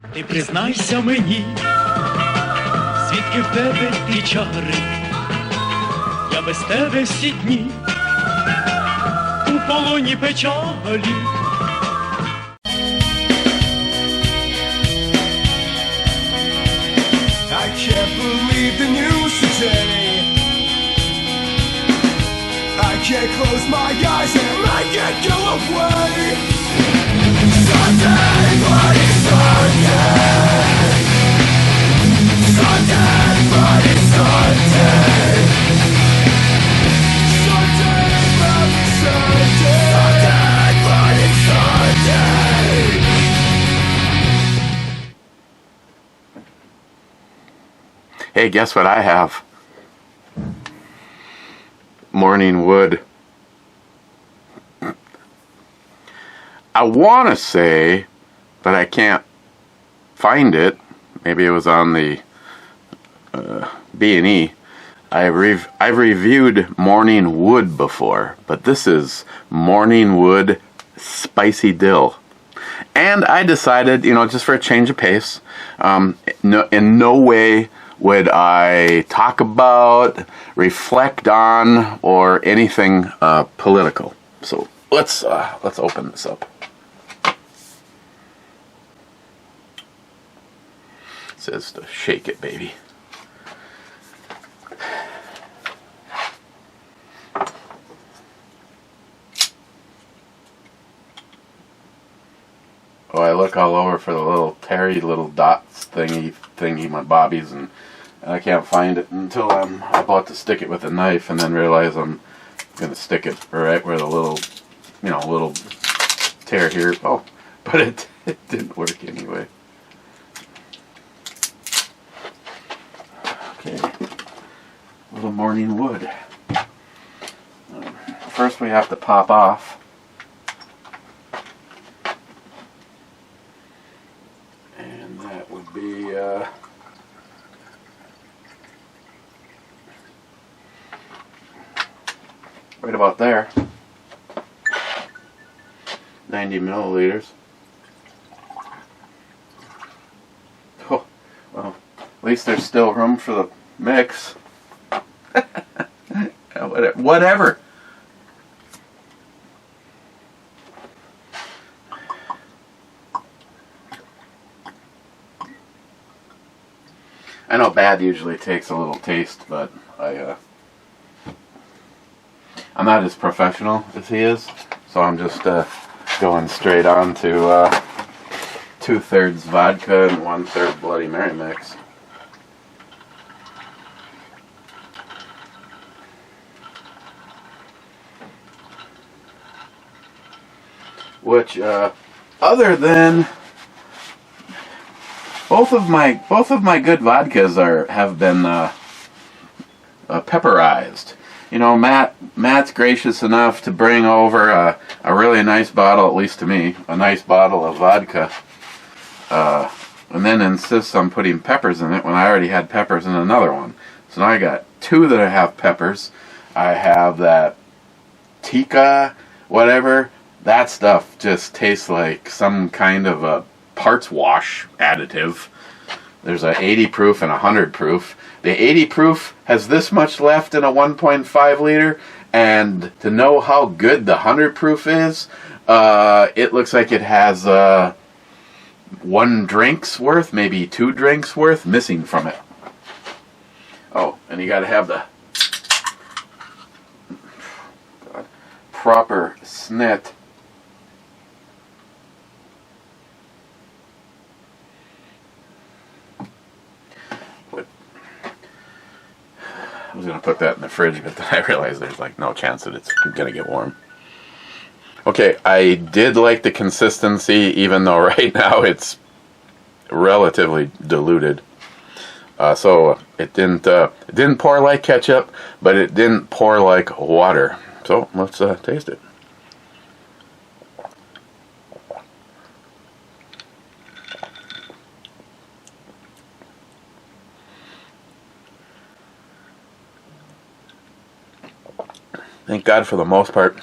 Ти признайся мені, звідки в тебе ті чари, я без тебе всі дні у полоні печалі. I can't believe the news today. I can't close my eyes and I can't go away. Sunday, bloody Sunday. Sunday, bloody Sunday. Sunday, bloody Sunday. Sunday, bloody Sunday. Hey, guess what I have? Morning wood. I want to say, but I can't find it. Maybe it was on the B&E. I've reviewed morning wood before, but this is morning wood spicy dill. And I decided, just for a change of pace, in no way would I talk about, reflect on, or anything political. So let's open this up. It says to shake it, baby. Oh, I look all over for the little Terry little dots thingy, my bobbies, and I can't find it until I'm about to stick it with a knife, and then realize I'm gonna stick it right where the little, little tear here. Oh, but it didn't work anyway. Okay, little morning wood. First, we have to pop off. And that would be right about there. 90 milliliters. Oh, well, at least there's still room for the mix. Whatever. I know bad usually takes a little taste, but I'm not as professional as he is, so I'm just going straight on to 2/3 vodka and 1/3 Bloody Mary mix. Which, other than both of my good vodkas have been pepperized. Matt's gracious enough to bring over a really nice bottle, at least to me, a nice bottle of vodka, and then insists on putting peppers in it when I already had peppers in another one. So now I got two that have peppers. I have that Tika, whatever. That stuff just tastes like some kind of a parts wash additive. There's a 80 proof and a 100 proof. The 80 proof has this much left in a 1.5 liter, and to know how good the 100 proof is, it looks like it has 1 drink's worth, maybe 2 drinks worth missing from it. Oh, and you gotta have the proper snit. I was going to put that in the fridge, but then I realized there's no chance that it's going to get warm. Okay, I did like the consistency, even though right now it's relatively diluted. So it didn't pour like ketchup, but it didn't pour like water. So let's taste it. Thank God for the most part,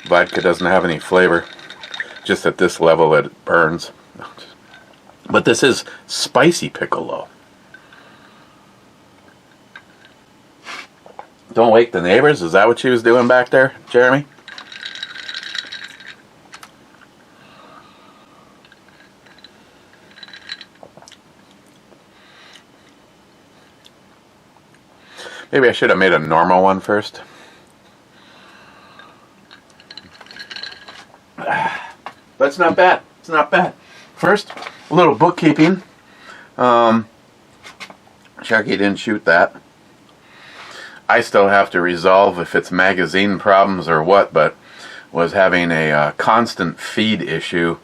vodka doesn't have any flavor. Just at this level it burns. But this is spicy piccolo. Don't wake the neighbors? Is that what she was doing back there, Jeremy? Maybe I should have made a normal one first. But it's not bad. It's not bad. First, a little bookkeeping. Sharky didn't shoot that. I still have to resolve if it's magazine problems or what, but was having a constant feed issue.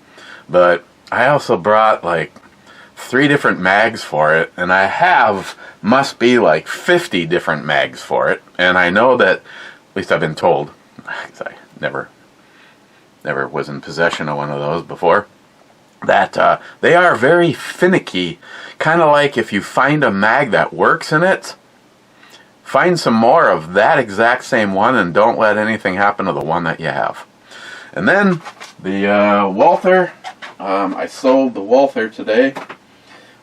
But I also brought like 3 different mags for it, and I must be like 50 different mags for it. And I know that, at least I've been told, because I never was in possession of one of those before, that they are very finicky. Kind of like if you find a mag that works in it, find some more of that exact same one and don't let anything happen to the one that you have. And then the Walther, I sold the Walther today.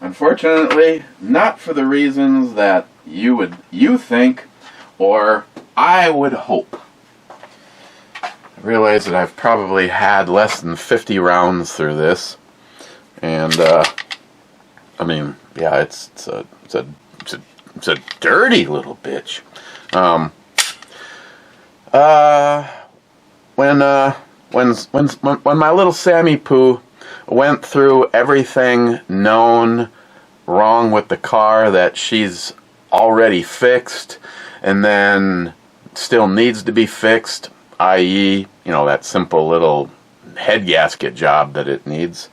Unfortunately, not for the reasons that you think or I would hope. I realize that I've probably had less than 50 rounds through this, and I mean, yeah, it's a dirty little bitch. When my little Sammy Poo went through everything known wrong with the car that she's already fixed and then still needs to be fixed, i.e., that simple little head gasket job that it needs.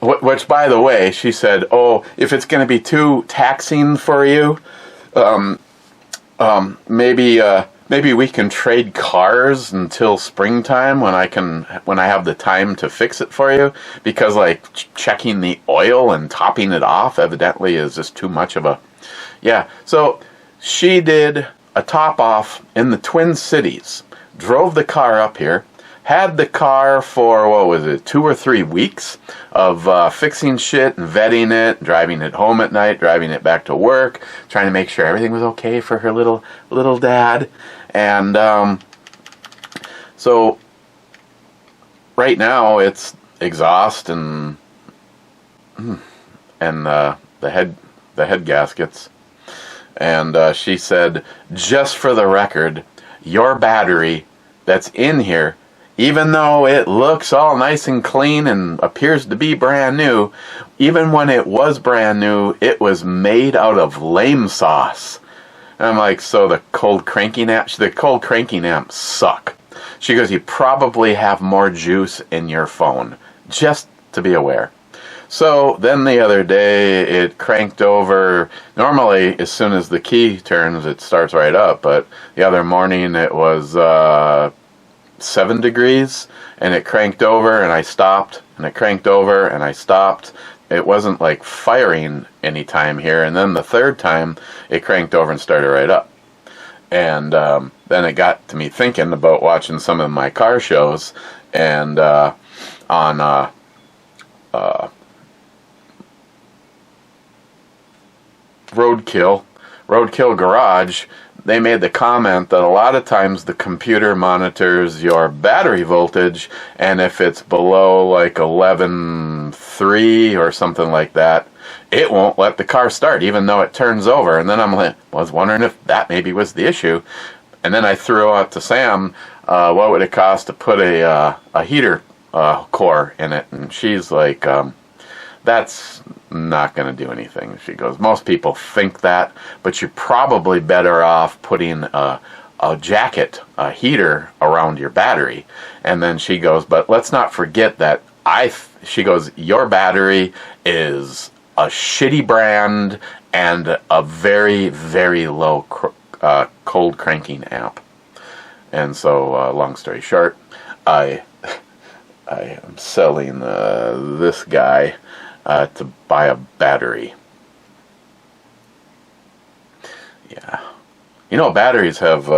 Which, by the way, she said, oh, if it's going to be too taxing for you, maybe we can trade cars until springtime when I have the time to fix it for you, because like checking the oil and topping it off evidently is just too much of a, yeah. So she did a top off in the Twin Cities, drove the car up here, had the car for, 2 or 3 weeks of fixing shit and vetting it, driving it home at night, driving it back to work, trying to make sure everything was okay for her little dad. And so right now it's exhaust and the head gaskets. And she said, just for the record, your battery that's in here, even though it looks all nice and clean and appears to be brand new, even when it was brand new, it was made out of lame sauce. And I'm like, so the cold cranking amps suck. She goes, you probably have more juice in your phone, just to be aware. So then the other day it cranked over. Normally as soon as the key turns it starts right up, but the other morning it was 7 degrees, and it cranked over and I stopped, and it cranked over and I stopped. It wasn't like firing any time here, and then the third time it cranked over and started right up. And then it got to me thinking about watching some of my car shows, and on Roadkill Garage, they made the comment that a lot of times the computer monitors your battery voltage, and if it's below like 11.3 or something like that, it won't let the car start even though it turns over. And then I was wondering if that maybe was the issue. And then I threw out to Sam, what would it cost to put a heater core in it? And she's like, that's not going to do anything. She goes, most people think that, but you're probably better off putting a jacket, a heater around your battery. And then she goes, but let's not forget that she goes, your battery is a shitty brand and a very, very low cold cranking amp. And so, long story short, I am selling this guy to buy a battery. Yeah. Batteries have,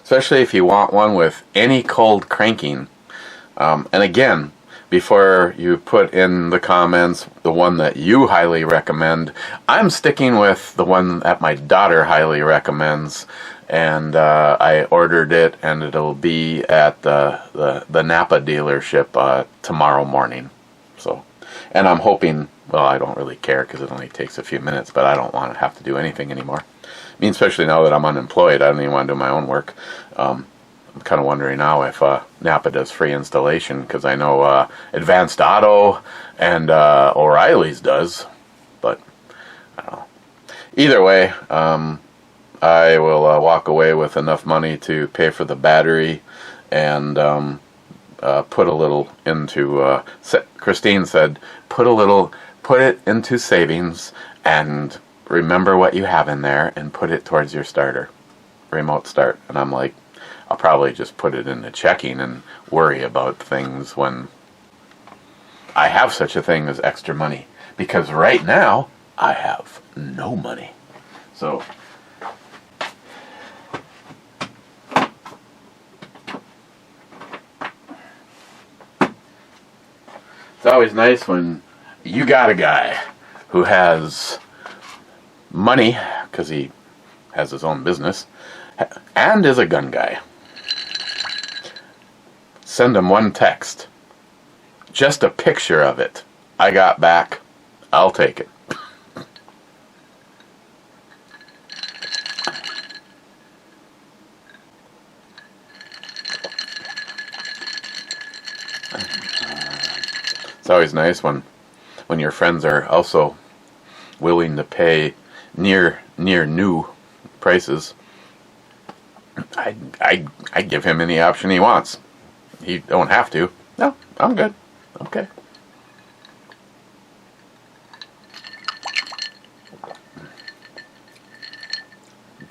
especially if you want one with any cold cranking, and again, before you put in the comments the one that you highly recommend. I'm sticking with the one that my daughter highly recommends, and I ordered it, and it'll be at the Napa dealership tomorrow morning. So, and I'm hoping, well, I don't really care because it only takes a few minutes, but I don't want to have to do anything anymore. I mean, especially now that I'm unemployed, I don't even want to do my own work. I'm kind of wondering now if Napa does free installation, because I know Advanced Auto and O'Reilly's does, but I don't know. Either way, I will walk away with enough money to pay for the battery and put a little into, Christine said, put it into savings and remember what you have in there and put it towards your starter, remote start. And I'm like, I'll probably just put it into checking and worry about things when I have such a thing as extra money. Because right now, I have no money. So, it's always nice when you got a guy who has money, because he has his own business, and is a gun guy. Send him one text. Just a picture of it. I got back. I'll take it. It's always nice when your friends are also willing to pay near new prices. I give him any option he wants. He don't have to. No, I'm good. Okay.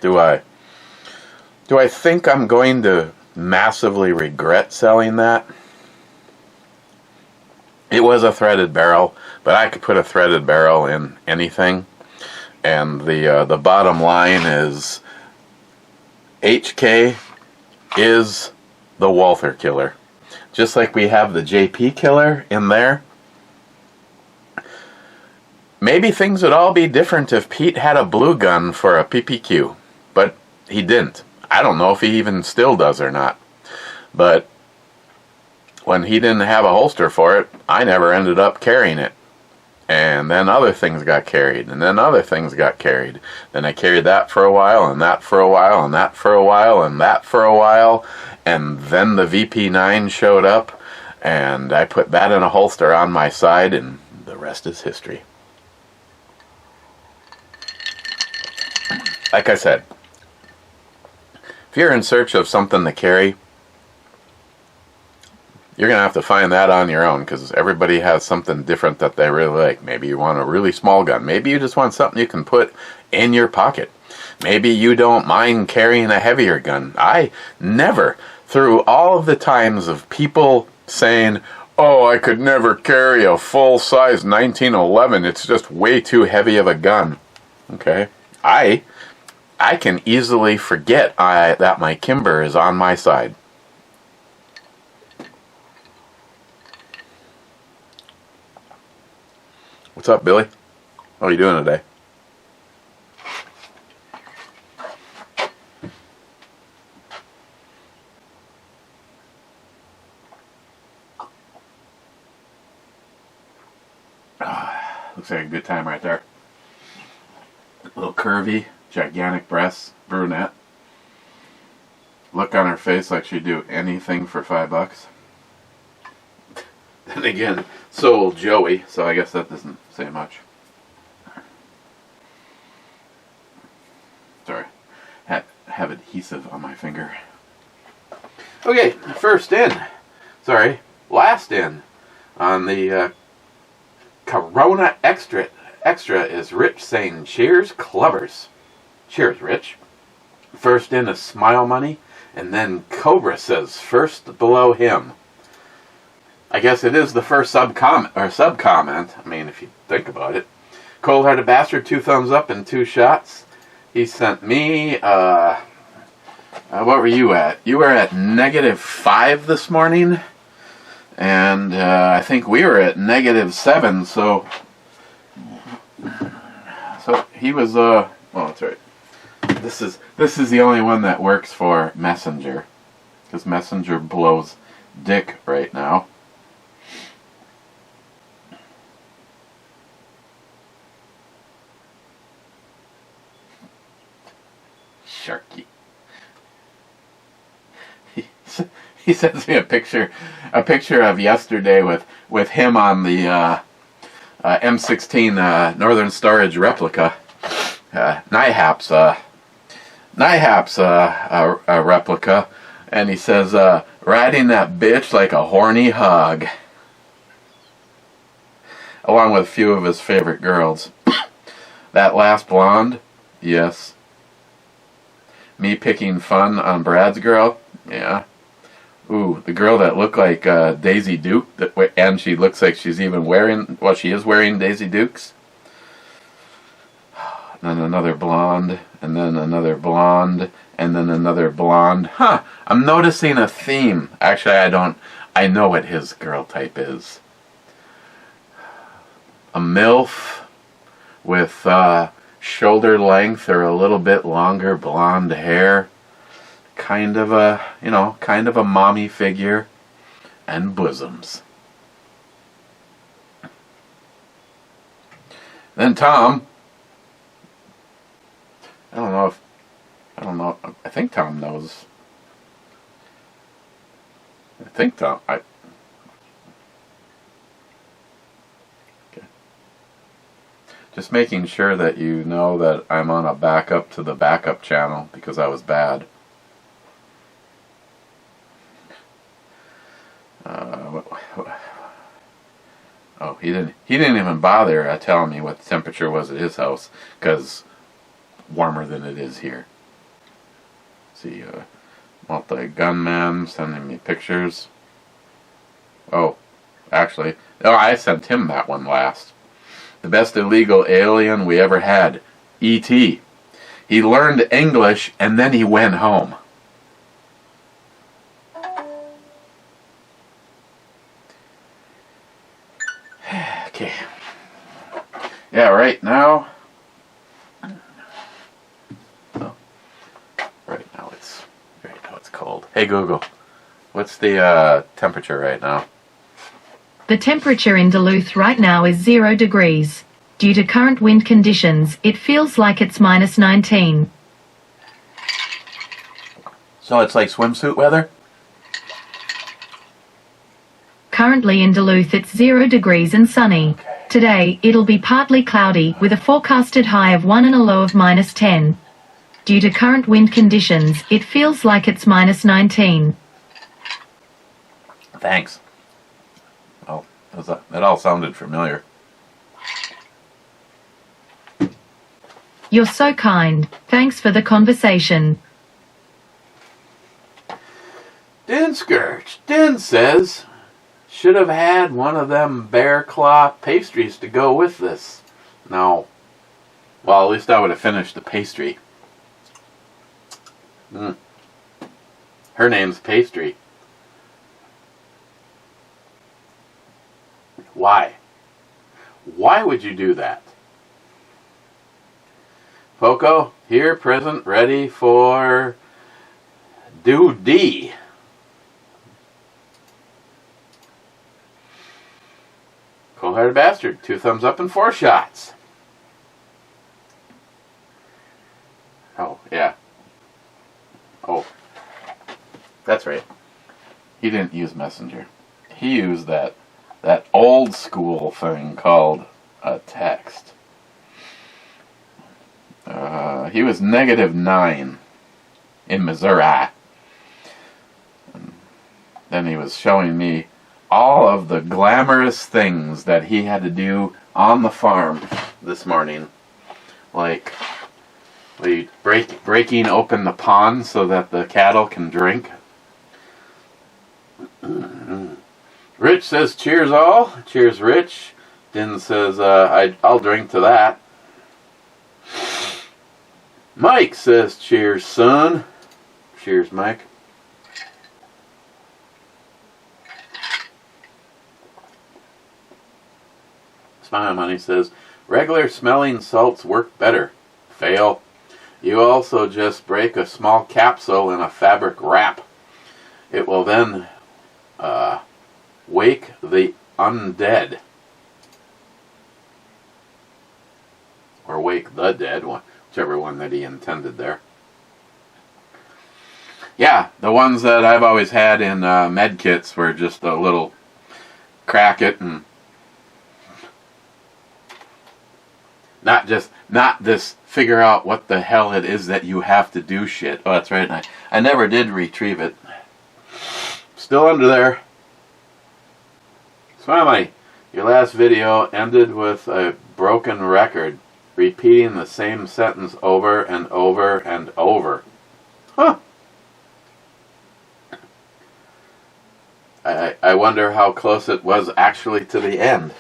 Do I think I'm going to massively regret selling that? It was a threaded barrel, but I could put a threaded barrel in anything. And the bottom line is HK is the Walther killer. Just like we have the JP killer in there. Maybe things would all be different if Pete had a blue gun for a PPQ. But he didn't. I don't know if he even still does or not. But when he didn't have a holster for it, I never ended up carrying it. And then other things got carried, and then other things got carried. Then I carried that for a while, and that for a while, and that for a while, and that for a while. And then the VP9 showed up, and I put that in a holster on my side, and the rest is history. Like I said, if you're in search of something to carry, you're going to have to find that on your own, because everybody has something different that they really like. Maybe you want a really small gun. Maybe you just want something you can put in your pocket. Maybe you don't mind carrying a heavier gun. I never, through all of the times of people saying, oh, I could never carry a full-size 1911. It's just way too heavy of a gun. Okay? I can easily forget that my Kimber is on my side. What's up, Billy? How are you doing today? Looks like a good time right there. A little curvy, gigantic breasts, brunette. Look on her face like she'd do anything for $5. Then again, so will Joey, so I guess that doesn't say much. Sorry, have adhesive on my finger. Okay, last in on the Corona Extra is Rich saying, cheers, clubbers. Cheers, Rich. First in is Smile Money, and then Cobra says, first below him. I guess it is the first sub-comment. I mean, if you think about it. Cold-hearted bastard, 2 thumbs up and 2 shots. He sent me, what were you at? You were at -5 this morning. And I think we were at -7, so he was well, that's right. This is the only one that works for Messenger, because Messenger blows dick right now. Sharky. He sends me a picture of yesterday with him on the M16 Northern Storage replica, NIHAPS replica, and he says, riding that bitch like a horny hog, along with a few of his favorite girls. That last blonde, yes. Me picking fun on Brad's girl, yeah. Ooh, the girl that looked like Daisy Duke, and she looks like she's even wearing, well, she is wearing Daisy Dukes. And then another blonde, and then another blonde, and then another blonde. Huh, I'm noticing a theme. Actually, I know what his girl type is. A MILF with shoulder length or a little bit longer blonde hair. Kind of a mommy figure, and bosoms. Then Tom, I don't know, I think Tom knows. Okay. Just making sure that you know that I'm on a backup to the backup channel, because I was bad. Oh, he didn't even bother telling me what the temperature was at his house, because warmer than it is here. See, multi-gunman sending me pictures. Oh, actually, I sent him that one last. The best illegal alien we ever had, E.T. He learned English and then he went home. Okay. Yeah, right now. Right now it's cold. Hey Google, what's the temperature right now? The temperature in Duluth right now is 0 degrees. Due to current wind conditions, it feels like it's -19. So it's like swimsuit weather? Currently in Duluth it's 0 degrees and sunny. Today, it'll be partly cloudy with a forecasted high of 1 and a low of -10. Due to current wind conditions, it feels like it's -19. Thanks. Oh, that all sounded familiar. You're so kind. Thanks for the conversation. Din says, should have had one of them bear claw pastries to go with this. No. Well, at least I would have finished the pastry. Her name's Pastry. Why? Why would you do that? Poco, here, present, ready for do D. Cold-hearted bastard, 2 thumbs up and 4 shots. Oh, yeah. Oh, that's right. He didn't use Messenger. He used that old school thing called a text. He was -9 in Missouri. And then he was showing me all of the glamorous things that he had to do on the farm this morning. Like breaking open the pond so that the cattle can drink. Rich says, cheers all. Cheers, Rich. Din says, I'll drink to that. Mike says, cheers, son. Cheers, Mike. Smile Money says, regular smelling salts work better. Fail. You also just break a small capsule in a fabric wrap. It will then wake the undead. Or wake the dead, whichever one that he intended there. Yeah, the ones that I've always had in med kits were just a little crack it and not this figure out what the hell it is that you have to do shit. Oh, that's right. I never did retrieve it. Still under there. Smiley, your last video ended with a broken record, repeating the same sentence over and over and over. Huh. I wonder how close it was actually to the end.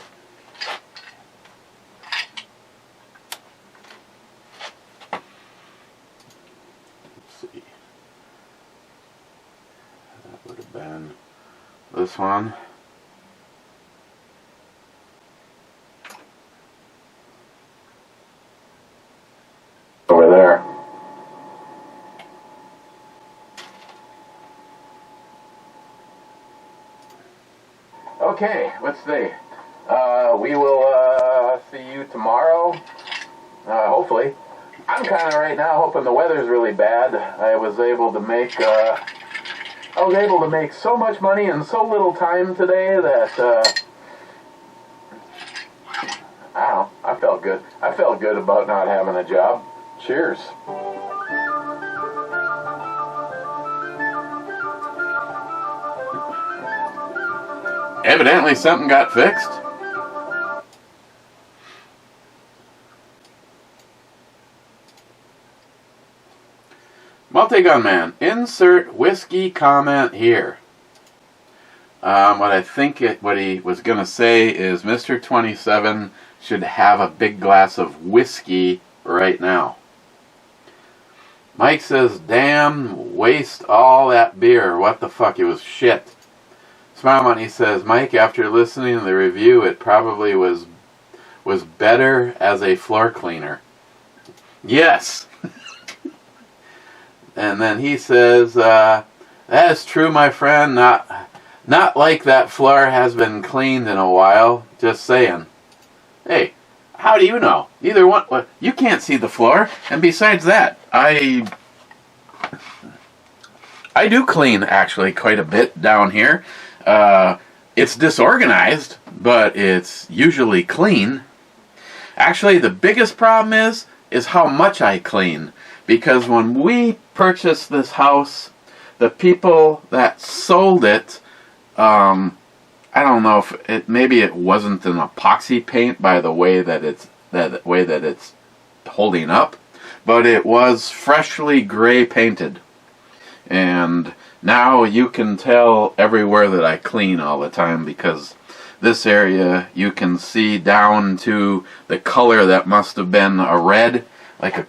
Let's see. That would have been this one. Over there. Okay, let's see. We will see you tomorrow. Hopefully. I'm kind of right now hoping the weather's really bad. I was able to make so much money in so little time today that I don't know. I felt good. I felt good about not having a job. Cheers. Evidently something got fixed. Multi-Gun Man, insert whiskey comment here. What he was going to say is Mr. 27 should have a big glass of whiskey right now. Mike says, damn, waste all that beer. What the fuck, it was shit. Smile Money says, Mike, after listening to the review, it probably was better as a floor cleaner. Yes. And then he says, that is true, my friend. Not like that floor has been cleaned in a while. Just saying. Hey, how do you know? Either one, well, you can't see the floor. And besides that, I do clean actually quite a bit down here. It's disorganized, but it's usually clean. Actually, the biggest problem is how much I clean. Because when we purchased this house, the people that sold it, I don't know if maybe it wasn't an epoxy paint by the way that it's holding up, but it was freshly gray painted. And now you can tell everywhere that I clean all the time, because this area you can see down to the color that must have been a red, like a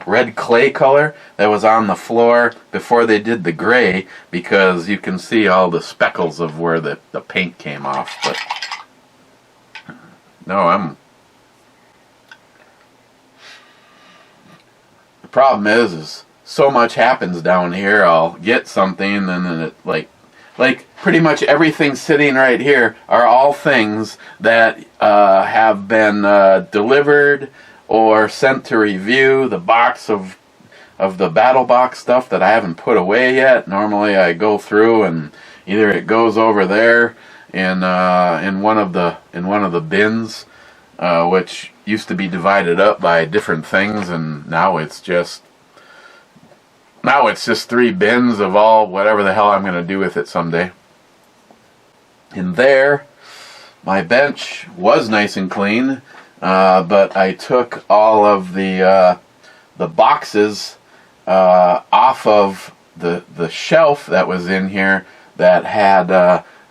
red clay color that was on the floor before they did the gray, because you can see all the speckles of where the paint came off. But no, the problem is so much happens down here. I'll get something and then it like pretty much everything sitting right here are all things that have been delivered or sent to review. The box of the battle box stuff that I haven't put away yet. Normally I go through and either it goes over there in one of the bins, which used to be divided up by different things, and now it's just 3 bins of all whatever the hell I'm going to do with it someday. In there, my bench was nice and clean. But I took all of the boxes off of the shelf that was in here that had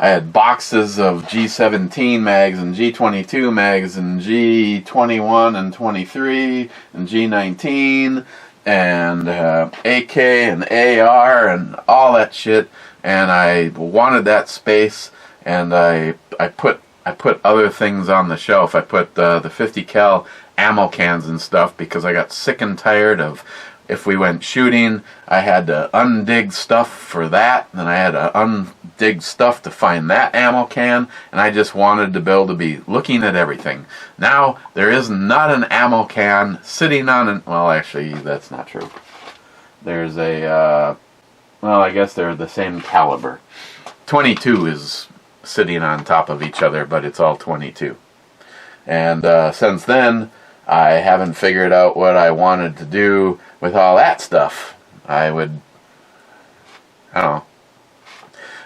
I had boxes of G17 mags and G22 mags and G21 and 23 and G19 and AK and AR and all that shit, and I wanted that space, and I I put other things on the shelf. I put the 50 cal ammo cans and stuff because I got sick and tired of, if we went shooting, I had to undig stuff for that, and then I had to undig stuff to find that ammo can, and I just wanted to be able to be looking at everything. Now, there is not an ammo can sitting on an, well, actually, that's not true. There's a, well, I guess they're the same caliber. 22 is sitting on top of each other, but it's all 22. And since then, I haven't figured out what I wanted to do with all that stuff. I don't know.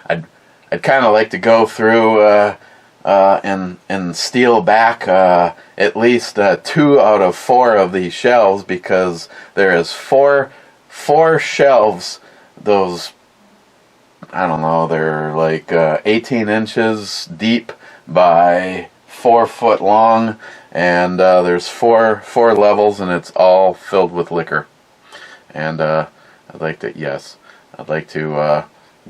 I'd kind of like to go through and steal back at least 2 out of 4 of these shelves, because there is four shelves. Those, I don't know, they're like 18 inches deep by 4 foot long, and there's four levels, and it's all filled with liquor. And I'd like to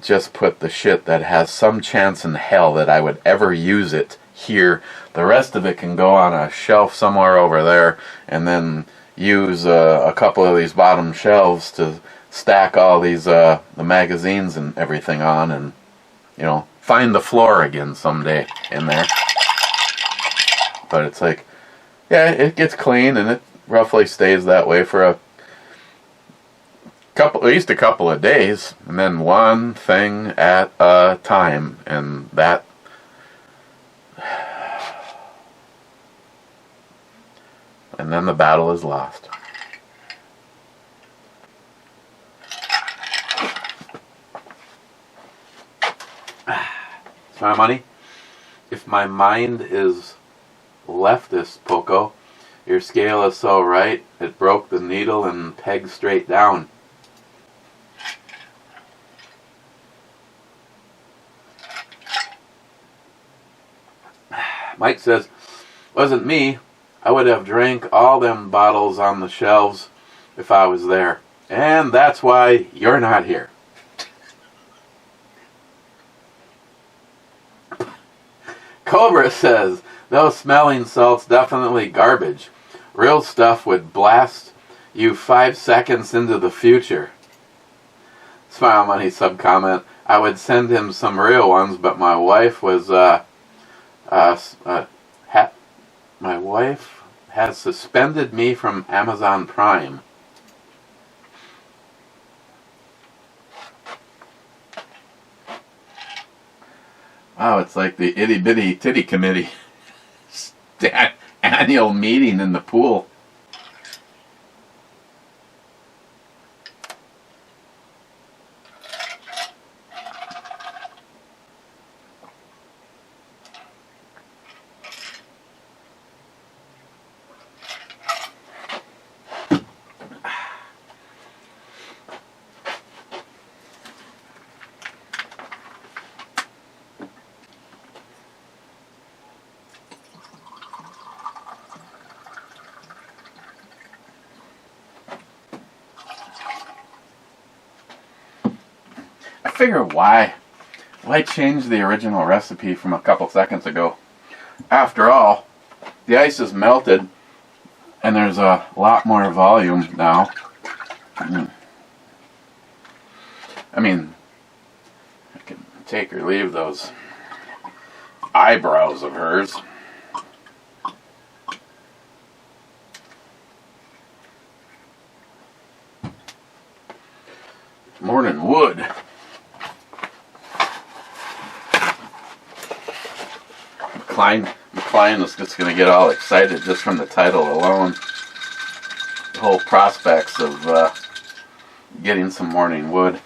just put the shit that has some chance in hell that I would ever use it here. The rest of it can go on a shelf somewhere over there, and then use a couple of these bottom shelves to stack all these the magazines and everything on, and, you know, find the floor again someday in there. But it's like, yeah, it gets clean, and it roughly stays that way for at least a couple of days, and then one thing at a time, and that, and then the battle is lost. Smile money. If my mind is leftist, Poco, your scale is so right, it broke the needle and pegged straight down. Mike says, wasn't me, I would have drank all them bottles on the shelves if I was there. And that's why you're not here. Cobra says, those smelling salts definitely garbage. Real stuff would blast you 5 seconds into the future. Smile Money sub-comment, I would send him some real ones, but my wife was, my wife has suspended me from Amazon Prime. Wow, it's like the itty bitty titty committee annual meeting in the pool. I figure why change the original recipe from a couple seconds ago? After all, the ice is melted and there's a lot more volume now. I mean, I can take or leave those eyebrows of hers. Morning wood. McLean is just going to get all excited just from the title alone. The whole prospects of getting some morning wood.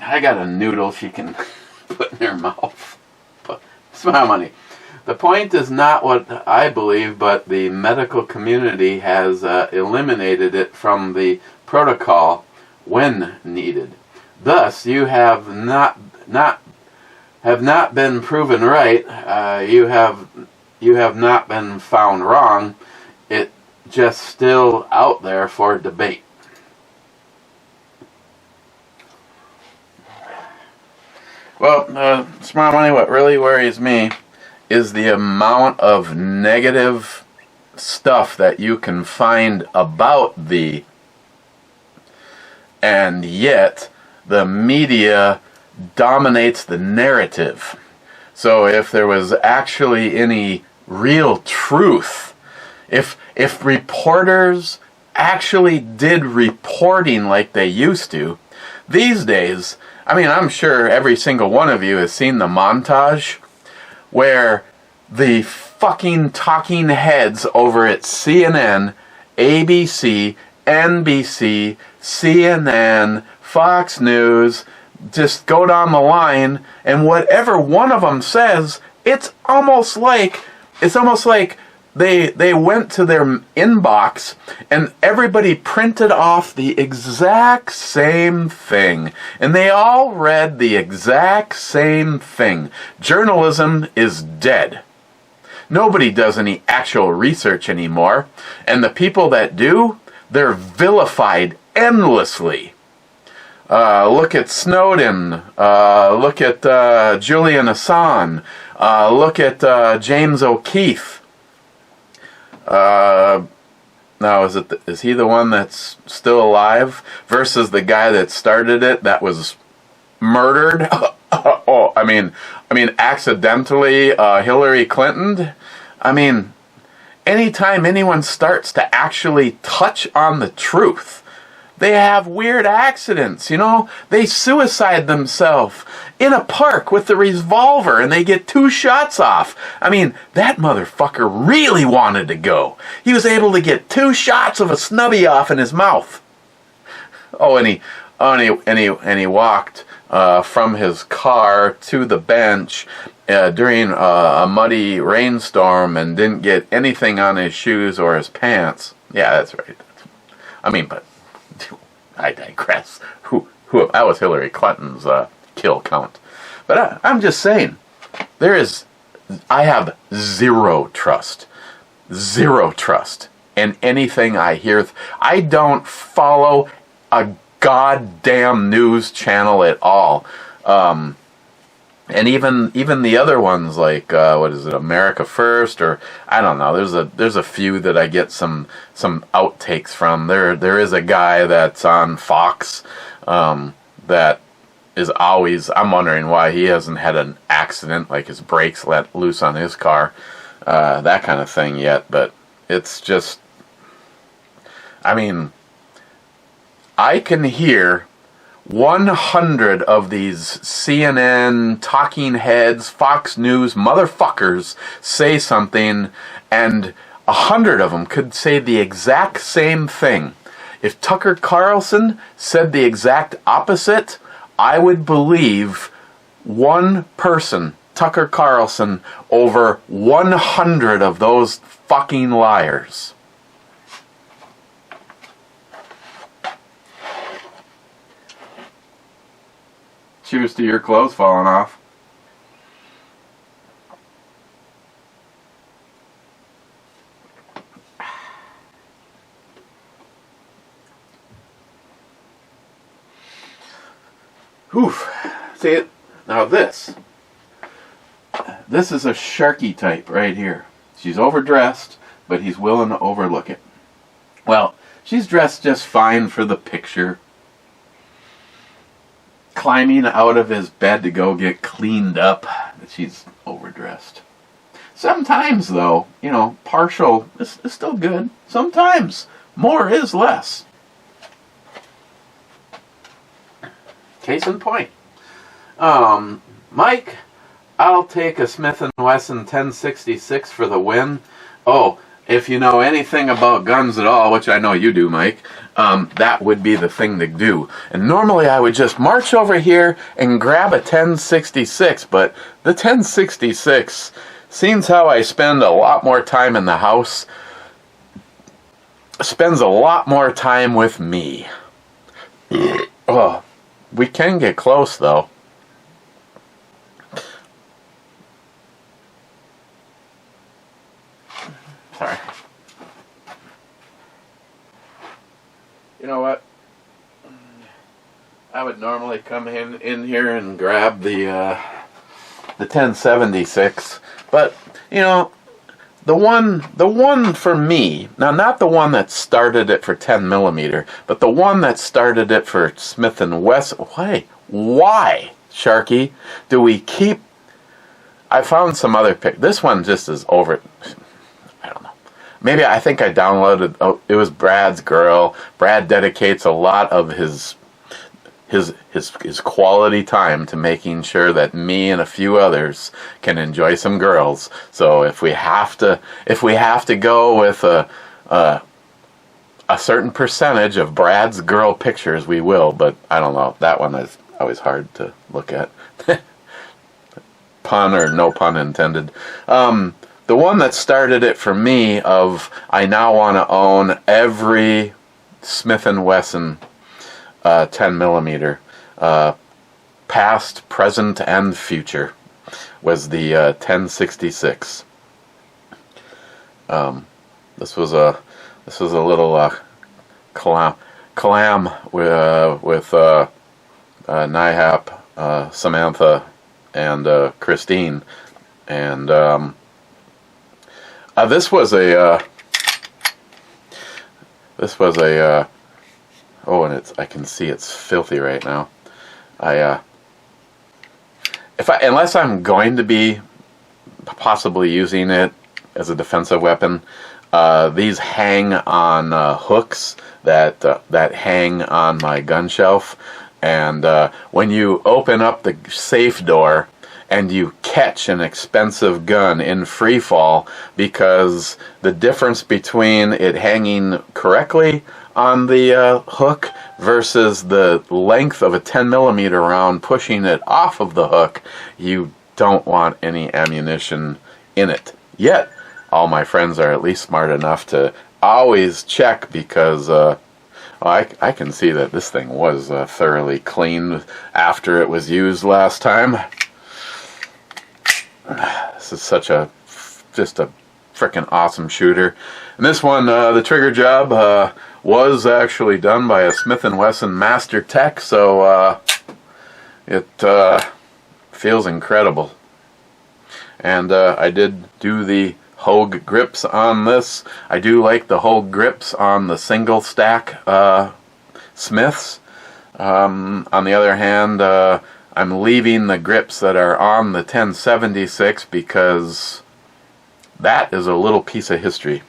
I got a noodle she can put in her mouth. But, Smile Money. The point is not what I believe, but the medical community has eliminated it from the protocol when needed. Thus, you have not been proven right. You have not been found wrong. It just still out there for debate. Well, Smart Money, what really worries me is the amount of negative stuff that you can find about thee, and yet the media dominates the narrative. So if there was actually any real truth, if reporters actually did reporting like they used to, these days, I mean, I'm sure every single one of you has seen the montage where the fucking talking heads over at CNN, ABC, NBC, CNN, Fox News, just go down the line, and whatever one of them says, it's almost like they went to their inbox and everybody printed off the exact same thing, and they all read the exact same thing. Journalism is dead. Nobody does any actual research anymore, and the people that do, they're vilified endlessly. Look at Snowden. Look at Julian Assange. Look at James O'Keefe. Now, is he the one that's still alive versus the guy that started it that was murdered? Oh, I mean, accidentally, Hillary Clinton. I mean, anytime anyone starts to actually touch on the truth, they have weird accidents, you know? They suicide themselves in a park with the revolver and they get 2 shots off. I mean, that motherfucker really wanted to go. He was able to get 2 shots of a snubby off in his mouth. Oh, and he walked from his car to the bench during a muddy rainstorm and didn't get anything on his shoes or his pants. Yeah, that's right. I mean, but I digress. That was Hillary Clinton's kill count. But I'm just saying, I have zero trust in anything I hear. I don't follow a goddamn news channel at all. And even the other ones, like what is it, America First, or I don't know. There's a few that I get some outtakes from. There is a guy that's on Fox that is always. I'm wondering why he hasn't had an accident, like his brakes let loose on his car, that kind of thing yet. But it's just, I mean, I can hear 100 of these CNN talking heads, Fox News motherfuckers say something, and 100 of them could say the exact same thing. If Tucker Carlson said the exact opposite, I would believe one person, Tucker Carlson, over 100 of those fucking liars. Cheers to your clothes falling off. Whew. See it? Now this is a Sharky type right here. She's overdressed, but he's willing to overlook it. Well, she's dressed just fine for the picture. Climbing out of his bed to go get cleaned up, but she's overdressed. Sometimes, though, you know, partial is still good. Sometimes more is less. Case in point. Mike, I'll take a Smith & Wesson 1066 for the win. Oh, if you know anything about guns at all, which I know you do, Mike, that would be the thing to do. And normally I would just march over here and grab a 1066, but the 1066, seeing how I spend a lot more time in the house, spends a lot more time with me. Oh, we can get close, though. Sorry. You know what? I would normally come in here and grab the 1076, but you know, the one for me, now not the one that started it for 10 millimeter, but the one that started it for Smith & Wesson. Why, Sharky, do we keep... I found some other this one just is over. I don't know. Maybe I think I downloaded, it was Brad's girl. Brad dedicates a lot of his quality time to making sure that me and a few others can enjoy some girls. So if we have to go with a certain percentage of Brad's girl pictures, we will. But I don't know. That one is always hard to look at. Pun or no pun intended. The one that started it for me of I now want to own every Smith & Wesson 10 millimeter, past, present, and future, was the 1066. This was a little clam with Nihap, Samantha, and Christine, and this was a oh, and I can see it's filthy right now. Unless I'm going to be possibly using it as a defensive weapon, these hang on hooks that hang on my gun shelf, and when you open up the safe door and you catch an expensive gun in free fall, because the difference between it hanging correctly on the hook versus the length of a 10 millimeter round pushing it off of the hook, you don't want any ammunition in it. Yet, all my friends are at least smart enough to always check, because I can see that this thing was thoroughly cleaned after it was used last time. This is just a frickin' awesome shooter. And this one, the trigger job was actually done by a Smith & Wesson Master Tech, so it feels incredible. And I did do the Hogue grips on this. I do like the Hogue grips on the single stack Smiths. On the other hand, I'm leaving the grips that are on the 1076 because that is a little piece of history.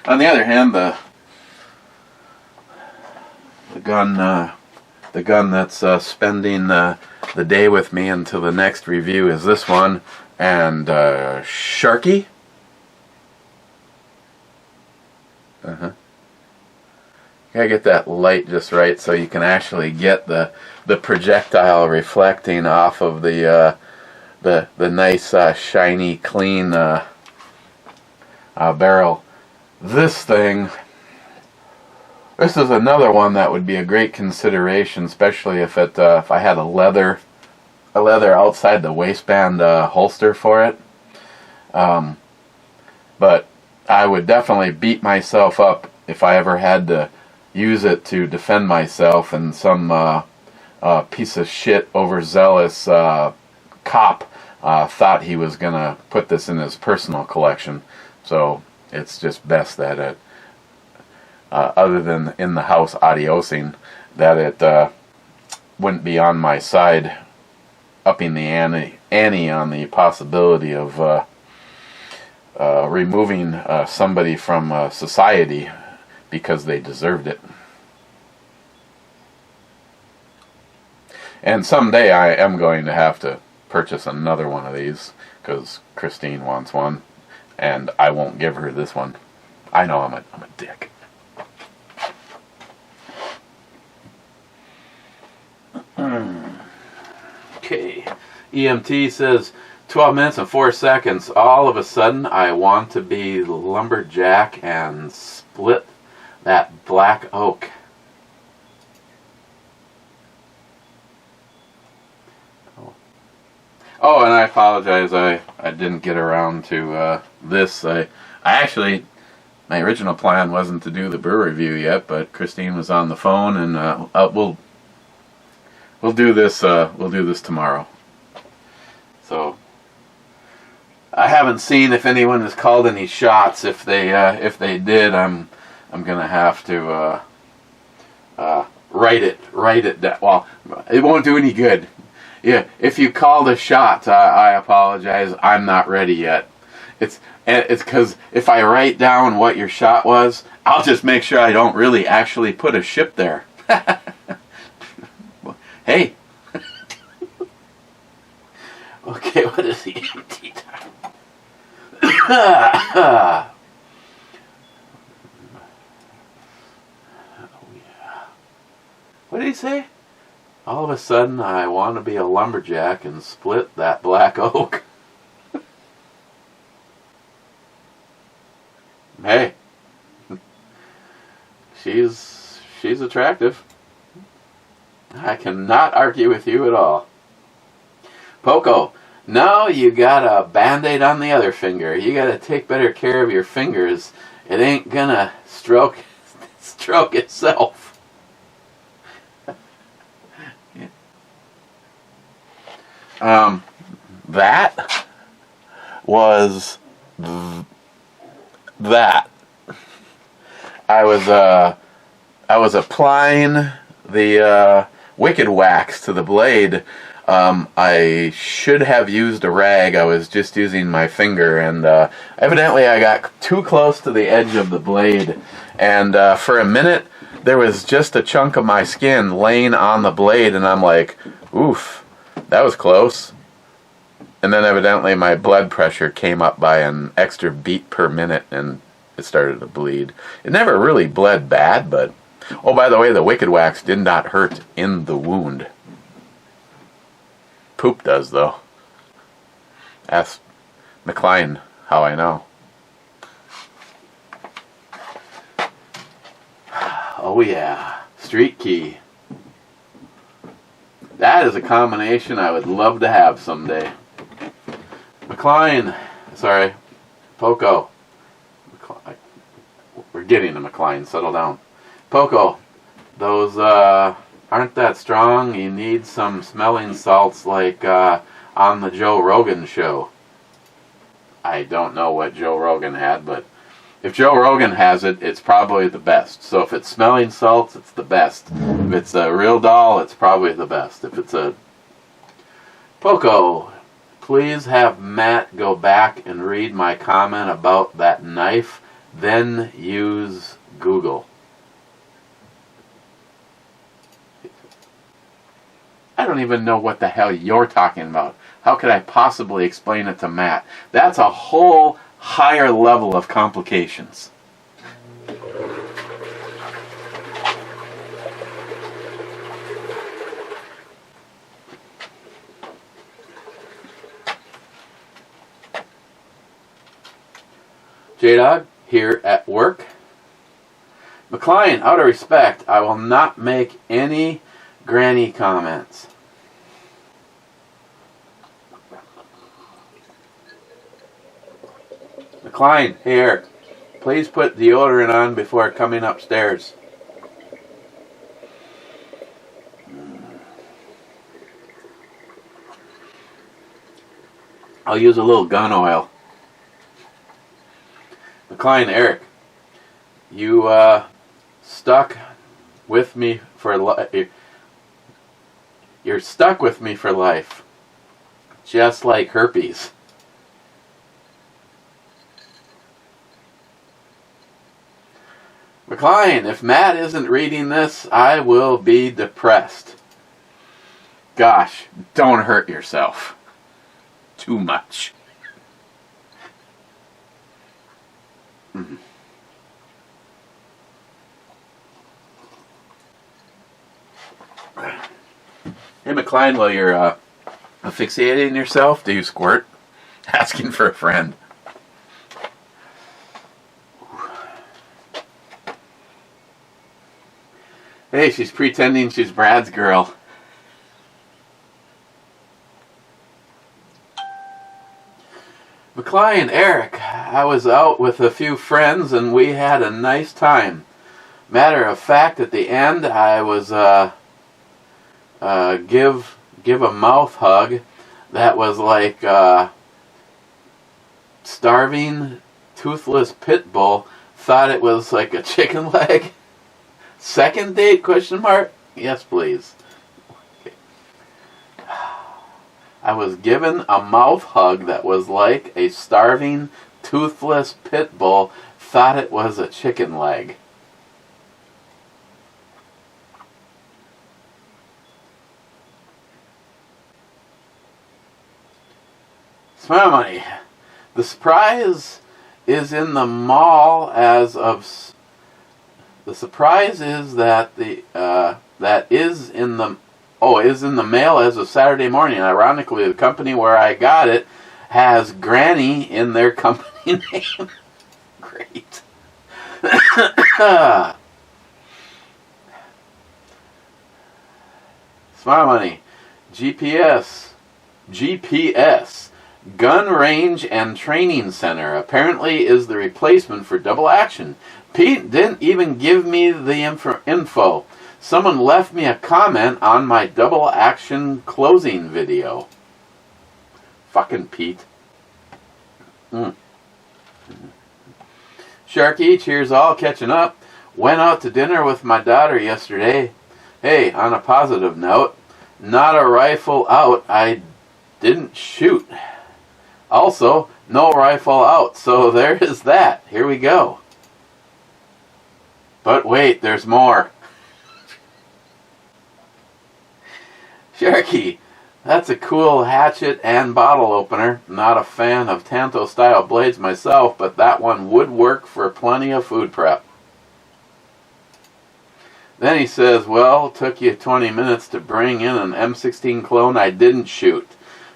On the other hand, the gun that's spending the day with me until the next review is this one, and Sharky. Gotta get that light just right so you can actually get the projectile reflecting off of the nice shiny clean barrel. This is another one that would be a great consideration, especially if I had a leather outside the waistband holster for it. But I would definitely beat myself up if I ever had to use it to defend myself, and some piece of shit overzealous cop thought he was gonna put this in his personal collection. So it's just best that it, other than in the house adiosing, that it wouldn't be on my side, upping the ante on the possibility of removing somebody from society because they deserved it. And someday I am going to have to purchase another one of these, because Christine wants one, and I won't give her this one. I know I'm a dick. Okay. EMT says 12 minutes and 4 seconds. All of a sudden I want to be lumberjack and split that black oak. Oh, and I apologize, I didn't get around to this. I actually My original plan wasn't to do the brew review yet, but Christine was on the phone, and we'll do this. We'll do this tomorrow. So I haven't seen if anyone has called any shots. If they did, I'm gonna have to write it down. Well, it won't do any good. Yeah, if you called a shot, I apologize. I'm not ready yet. It's because if I write down what your shot was, I'll just make sure I don't really actually put a ship there. Hey. Okay, what is the tea time? Oh, yeah. What did he say? All of a sudden, I want to be a lumberjack and split that black oak. Hey, she's attractive. I cannot argue with you at all. Poco, no, you got a band-aid on the other finger. You got to take better care of your fingers. It ain't gonna stroke itself. That was that. I was applying the wicked wax to the blade. I should have used a rag. I was just using my finger, and evidently I got too close to the edge of the blade, and for a minute there was just a chunk of my skin laying on the blade, and I'm like, oof, that was close. And then evidently my blood pressure came up by an extra beat per minute, and it started to bleed. It never really bled bad, but oh, by the way, the wicked wax did not hurt in the wound. Poop does, though. Ask McLean how I know. Oh yeah, street key. That is a combination I would love to have someday. McLean, sorry, Poco. We're getting to McLean, settle down. Poco, those aren't that strong. You need some smelling salts like on the Joe Rogan show. I don't know what Joe Rogan had, but if Joe Rogan has it, it's probably the best. So if it's smelling salts, it's the best. If it's a real doll, it's probably the best. If it's a Poco, please have Matt go back and read my comment about that knife, then use Google. I don't even know what the hell you're talking about. How could I possibly explain it to Matt? That's a whole higher level of complications. J-Dog, here at work. McLean, out of respect, I will not make any granny comments. McLean, here, please put deodorant on before coming upstairs. I'll use a little gun oil. McLean, Eric, you stuck with me for life. You're stuck with me for life, just like herpes. McLean, if Matt isn't reading this, I will be depressed. Gosh, don't hurt yourself too much. Hey, McLean, while you're asphyxiating yourself, do you squirt? Asking for a friend. Hey, she's pretending she's Brad's girl. McLean, Eric, I was out with a few friends and we had a nice time. Matter of fact, at the end, I was give a mouth hug that was like starving, toothless pit bull thought it was like a chicken leg. Second date, question mark? Yes, please. Okay. I was given a mouth hug that was like a starving, toothless pit bull thought it was a chicken leg. Smile money. The surprise is in the mall as of. The surprise is that is in the mail as of Saturday morning. Ironically, the company where I got it has Granny in their company name. Great. Smile money. GPS. Gun Range and Training Center apparently is the replacement for double action. Pete didn't even give me the info. Someone left me a comment on my double action closing video. Fucking Pete. Sharky, cheers all, catching up. Went out to dinner with my daughter yesterday. Hey, on a positive note, not a rifle out, I didn't shoot. Also, no rifle out, so there is that. Here we go. But wait, there's more. Sharky, that's a cool hatchet and bottle opener. Not a fan of Tanto-style blades myself, but that one would work for plenty of food prep. Then he says, well, took you 20 minutes to bring in an M16 clone I didn't shoot.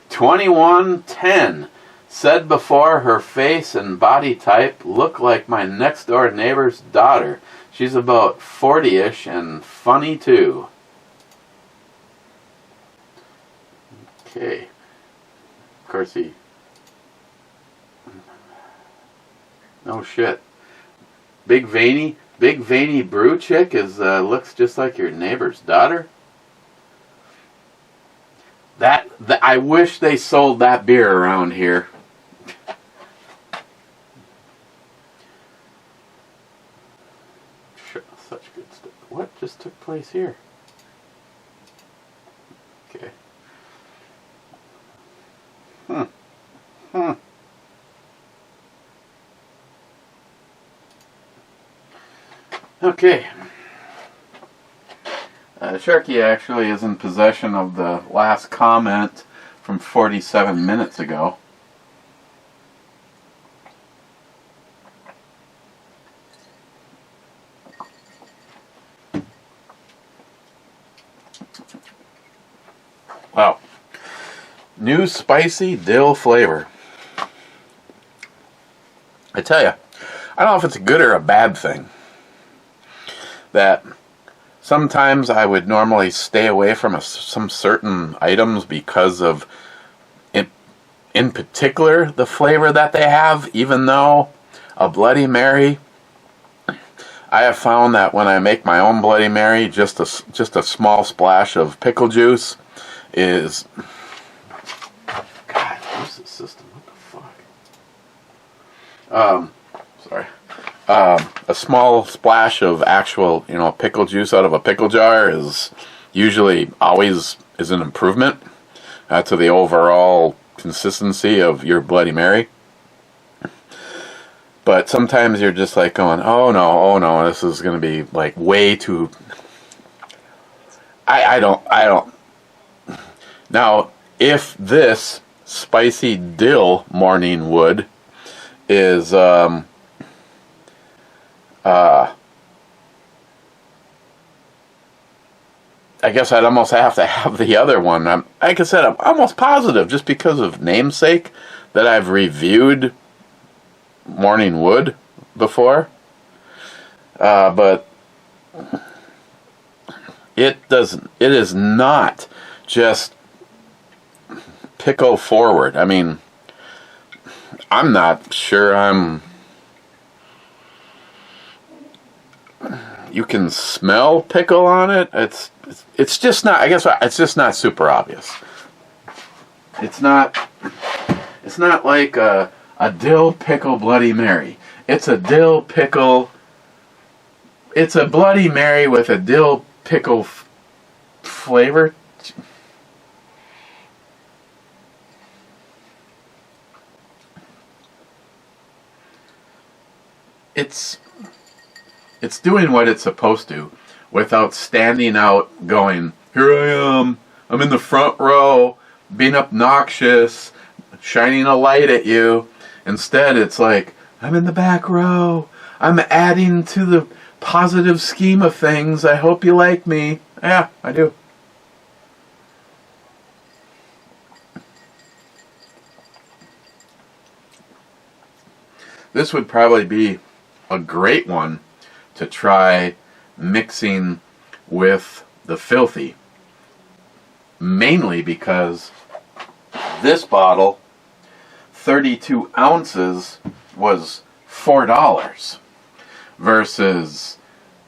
2110. Said before, her face and body type look like my next door neighbor's daughter. She's about 40-ish and funny too. Okay. Of course he... No shit. Big veiny brew chick is looks just like your neighbor's daughter. That I wish they sold that beer around here. Such good stuff. What just took place here? Okay. Okay. Sharky actually is in possession of the last comment from 47 minutes ago. Wow. New spicy dill flavor. I tell you, I don't know if it's a good or a bad thing that sometimes I would normally stay away from some certain items because of, in particular, the flavor that they have, even though a Bloody Mary, I have found that when I make my own Bloody Mary, just a small splash of pickle juice is... God, where's the system? What the fuck? Sorry. A small splash of actual, pickle juice out of a pickle jar is usually always is an improvement to the overall consistency of your Bloody Mary. But sometimes you're just like going, oh no, this is going to be like way too... I don't... Now, if this spicy dill morning wood is... I guess I'd almost have to have the other one. Like I said, I'm almost positive, just because of namesake, that I've reviewed Morning Wood before. But it is not just pickle forward. I mean, I'm not sure you can smell pickle on it. It's just not, I guess it's just not super obvious. It's not like a dill pickle Bloody Mary. It's a dill pickle. It's a Bloody Mary with a dill pickle flavor. It's doing what it's supposed to without standing out going, here I am, I'm in the front row, being obnoxious, shining a light at you. Instead, it's like, I'm in the back row, I'm adding to the positive scheme of things, I hope you like me. Yeah, I do. This would probably be a great one to try mixing with the Filthy, mainly because this bottle, 32 ounces, was $4 versus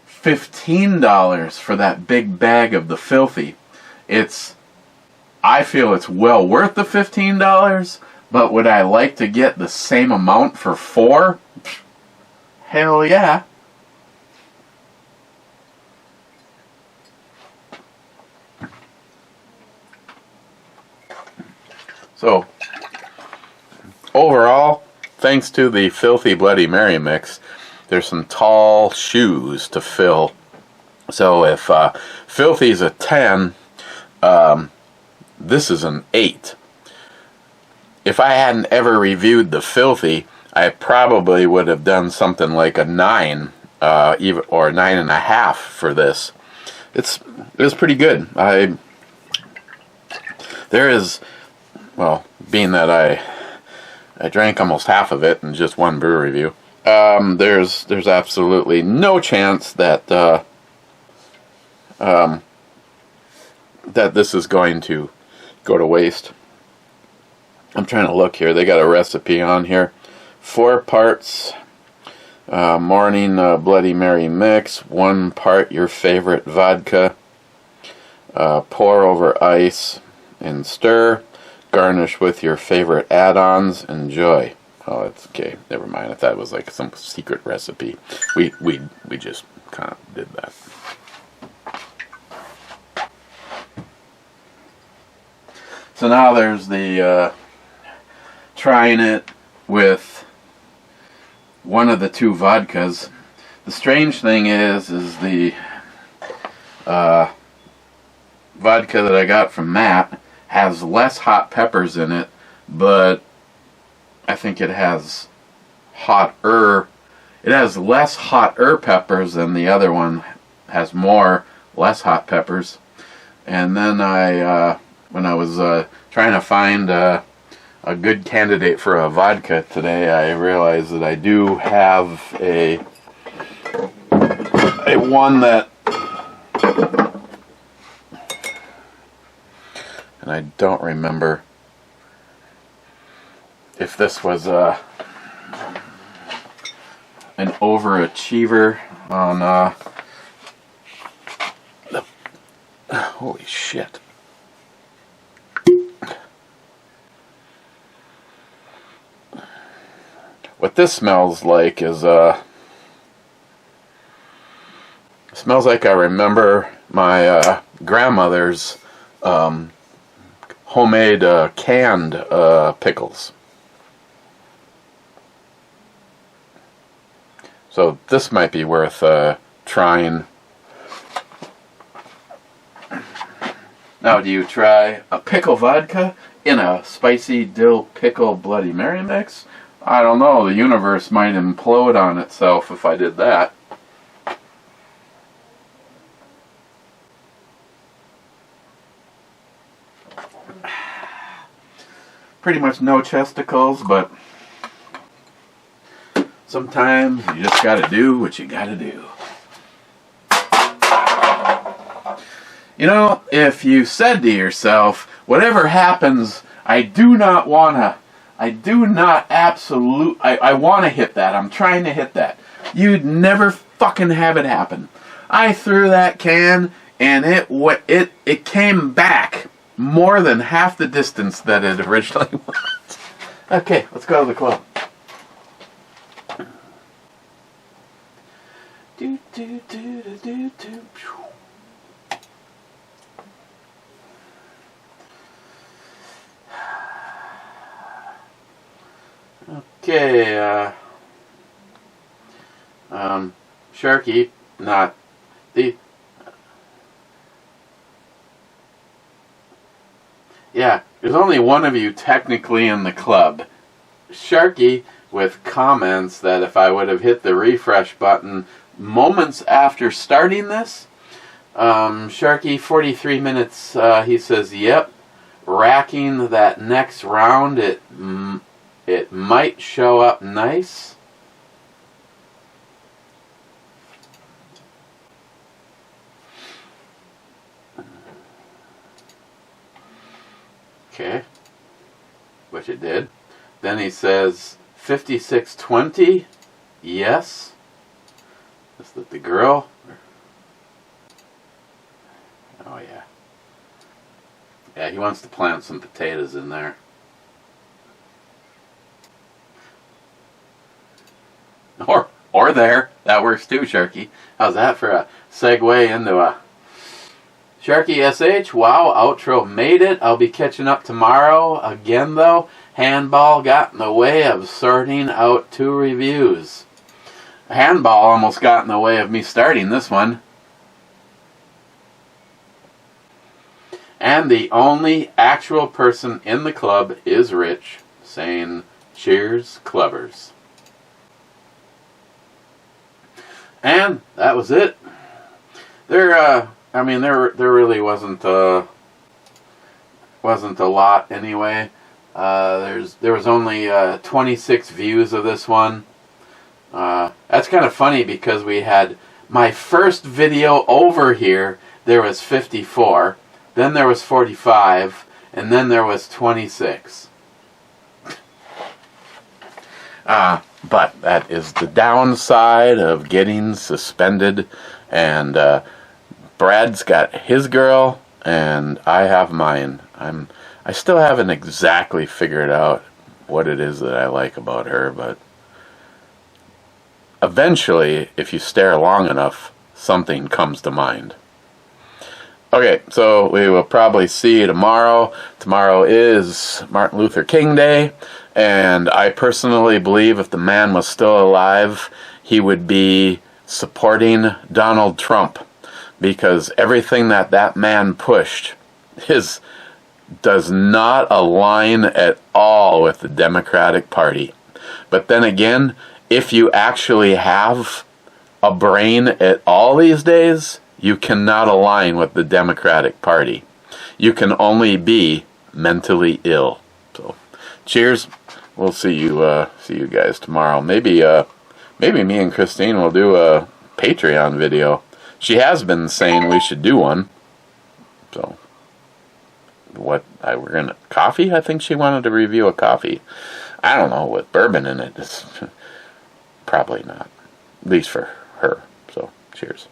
$15 for that big bag of the Filthy. I feel it's well worth the $15, but would I like to get the same amount for $4? Hell yeah. So, overall, thanks to the Filthy Bloody Mary mix, there's some tall shoes to fill. So if Filthy's a 10, this is an 8. If I hadn't ever reviewed the Filthy, I probably would have done something like a 9, even or 9.5 for this. It was pretty good. Being that I drank almost half of it in just one brew review, there's absolutely no chance that that this is going to go to waste. I'm trying to look here. They got a recipe on here. 4 parts morning Bloody Mary mix. 1 part your favorite vodka. Pour over ice and stir. Garnish with your favorite add-ons. Enjoy. Oh, it's okay. Never mind. If that was like some secret recipe, we just kind of did that. So now there's the trying it with one of the 2 vodkas. The strange thing is the vodka that I got from Matt has less hot peppers in it, but I think it has less hotter peppers than the other one has less hot peppers. And then when I was trying to find a good candidate for a vodka today, I realized that I do have a one that, and I don't remember if this was an overachiever on holy shit. What this smells like is smells like I remember my grandmother's homemade canned pickles. So this might be worth trying. Now, do you try a pickle vodka in a spicy dill pickle Bloody Mary mix? I don't know, the universe might implode on itself if I did that. Pretty much no chesticles, but sometimes you just gotta do what you gotta do. You know, if you said to yourself, whatever happens, I do not want to I do not I want to hit that. I'm trying to hit that. You'd never fucking have it happen. I threw that can and it came back more than half the distance that it originally was. Okay, let's go to the club. Do, do, do, do, do, do. Okay, Sharky, not the... Yeah, there's only one of you technically in the club. Sharky, with comments that if I would have hit the refresh button moments after starting this, Sharky, 43 minutes, he says, yep, racking that next round, it might show up nice. Okay, which it did. Then he says 5620, yes. Is that the girl? Oh yeah. Yeah, he wants to plant some potatoes in there. Or there. That works too, Sharky. How's that for a segue into a... Sharky SH, wow, outro made it. I'll be catching up tomorrow. Again, though, handball got in the way of sorting out 2 reviews. Handball almost got in the way of me starting this one. And the only actual person in the club is Rich, saying, cheers, clubbers. And that was it. There really wasn't a lot anyway. There was only 26 views of this one. That's kind of funny because we had my first video over here. There was 54, then there was 45, and then there was 26. But that is the downside of getting suspended, and Brad's got his girl, and I have mine. I still haven't exactly figured out what it is that I like about her, but eventually, if you stare long enough, something comes to mind. Okay, so we will probably see you tomorrow. Tomorrow is Martin Luther King Day, and I personally believe if the man was still alive, he would be supporting Donald Trump, because everything that man pushed does not align at all with the Democratic Party. But then again, if you actually have a brain at all these days, you cannot align with the Democratic Party. You can only be mentally ill. So, cheers. We'll see you guys tomorrow. Maybe me and Christine will do a Patreon video. She has been saying we should do one. So, we're gonna coffee? I think she wanted to review a coffee. I don't know, with bourbon in it. It's probably not, at least for her. So, cheers.